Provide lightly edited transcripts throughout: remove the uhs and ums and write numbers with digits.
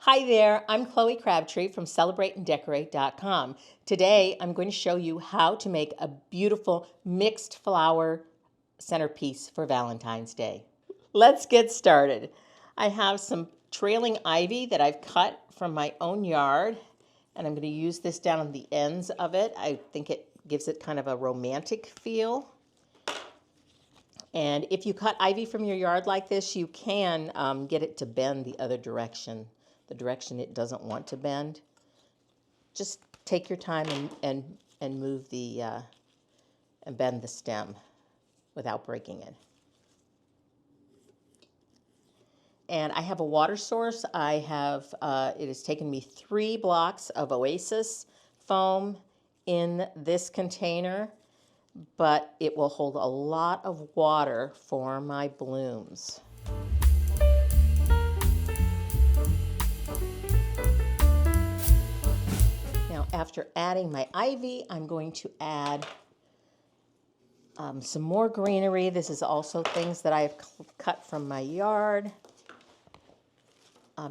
Hi there, I'm Chloe Crabtree from CelebrateAndDecorate.com. Today I'm going to show you how to make a beautiful mixed flower centerpiece for Valentine's Day. Let's get started. I have some trailing ivy that I've cut from my own yard, and I'm going to use this down on the ends of it. I think it gives it kind of a romantic feel. And if you cut ivy from your yard like this, you can get it to bend the other direction, the direction it doesn't want to bend. Just take your time and move the and bend the stem without breaking it. And I have a water source. I have it has taken me 3 blocks of Oasis foam in this container, but it will hold a lot of water for my blooms. Now, after adding my ivy, I'm going to add some more greenery. This is also things that I've cut from my yard,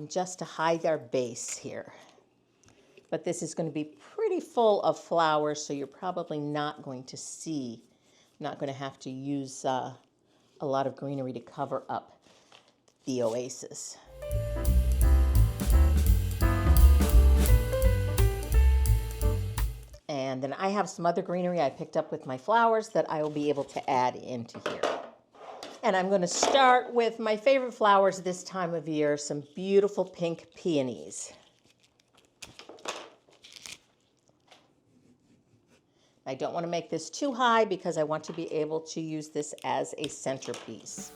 just to hide our base here. But this is going to be pretty full of flowers, so you're probably not going to see, not going to have to use a lot of greenery to cover up the oasis. And then I have some other greenery I picked up with my flowers that I will be able to add into here. And I'm going to start with my favorite flowers this time of year, some beautiful pink peonies. I don't want to make this too high because I want to be able to use this as a centerpiece.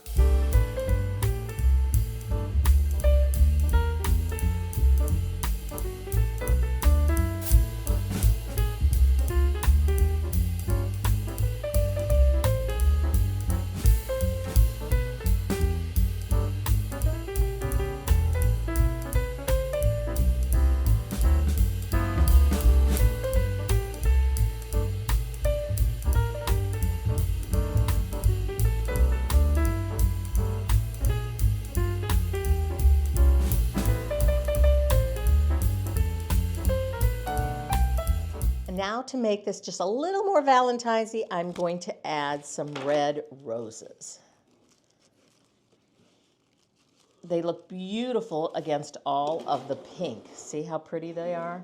Now to make this just a little more Valentine's-y, I'm going to add some red roses. They look beautiful against all of the pink. See how pretty they are?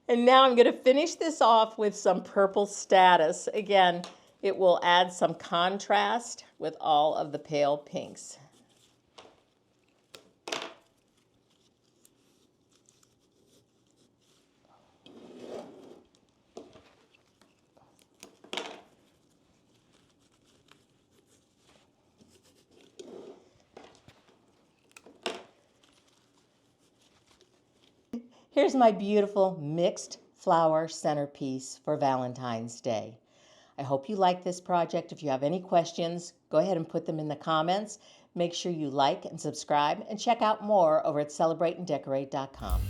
And now I'm going to finish this off with some purple statice. Again, it will add some contrast with all of the pale pinks. Here's my beautiful mixed flower centerpiece for Valentine's Day. I hope you like this project. If you have any questions, go ahead and put them in the comments. Make sure you like and subscribe and check out more over at CelebrateAndDecorate.com.